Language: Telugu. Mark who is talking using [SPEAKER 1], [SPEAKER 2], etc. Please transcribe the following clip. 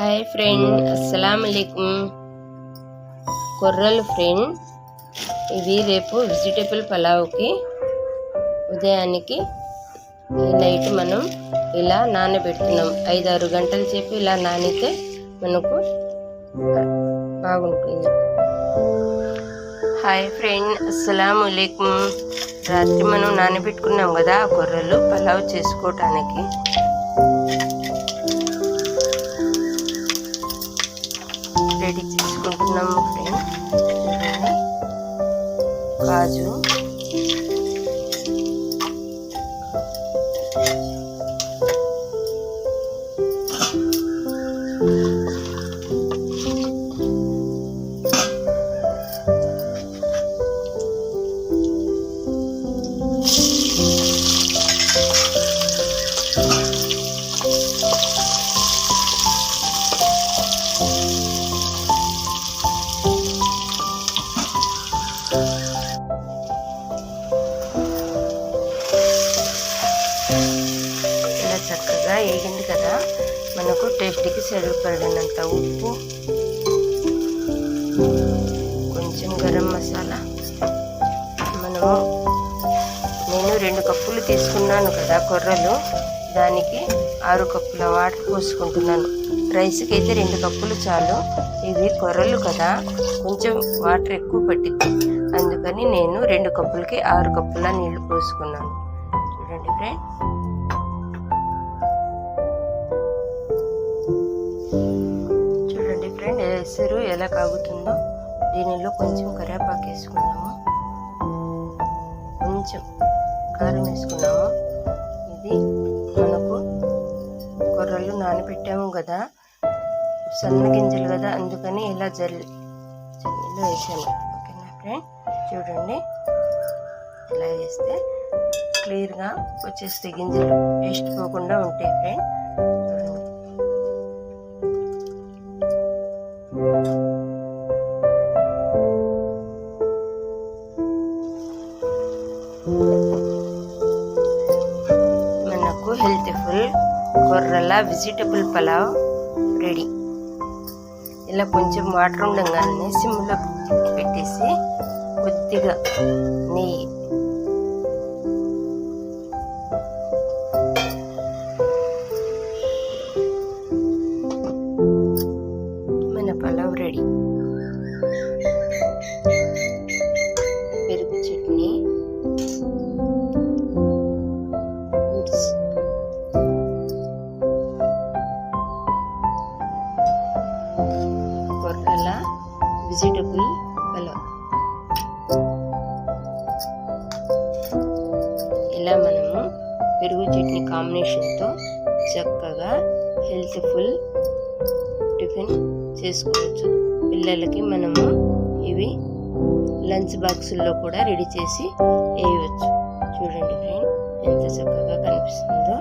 [SPEAKER 1] హాయ్ ఫ్రెండ్, అస్సలాము అలైకుం. కొర్రలు ఫ్రెండ్, ఇవి రేపు వెజిటేబుల్ పలావ్కి ఉదయానికి నైట్ మనం ఇలా నానబెడుతున్నాం. 5-6 గంటల సేపు ఇలా నానితే మనకు బాగుంటుంది. హాయ్ ఫ్రెండ్, అస్సలాము అలైకుం. రాత్రి మనం నానబెట్టుకున్నాం కదా ఆ కొర్రలు పలావ్ చేసుకోవటానికి. రెడీ చేసుకుంటున్నాము ఫ్రెండ్. కాజు, చక్కగా వేగింది కదా, మనకు టేస్ట్కి సరిపడినంత ఉప్పు, కొంచెం గరం మసాలా. నేను 2 కప్పులు తీసుకున్నాను కదా కొర్రలు, దానికి 6 కప్పుల వాటర్ పోసుకుంటున్నాను. రైస్కి అయితే 2 కప్పులు చాలు. ఇవి కొర్రలు కదా, కొంచెం వాటర్ ఎక్కువ పట్టింది, అందుకని నేను 2 కప్పులకి 6 కప్పుల నీళ్లు పోసుకున్నాను. చూడండి ఫ్రెండ్, ఎసరు ఎలా కాగుతుందో. దీనిలో కొంచెం కరివేపాకు వేసుకున్నాము, కొంచెం కారం వేసుకున్నాము. ఇది మనకు కొర్రలు నానబెట్టాము కదా, సన్న గింజలు కదా, అందుకని ఇలా జల్లిలో వేసాను. ఓకేనా ఫ్రెండ్, చూడండి ఇలా వేస్తే క్లియర్గా వచ్చేస్తాయి, గింజలు వేస్ట్ పోకుండా ఉంటాయి ఫ్రెండ్. మనకు హెల్త్ఫుల్ కొర్రల వెజిటబుల్ పలావ్ రెడీ. ఇలా కొంచెం వాటర్ ఉండగానే సిమ్లో పెట్టేసి కొద్దిగా నెయ్యి, మన పలావ్ రెడీ. పెరుగు చట్నీ, కొర్రల వెజిటబుల్ పలావ్. ఇలా మనము పెరుగు చట్నీ కాంబినేషన్తో చక్కగా హెల్త్ఫుల్ టిఫిన్ చేసుకోవచ్చు. పిల్లలకి మనము ఇవి లంచ్ బాక్సుల్లో కూడా రెడీ చేసి వేయవచ్చు. చూడండి ఫ్రెండ్, ఎంత చక్కగా కనిపిస్తుందో.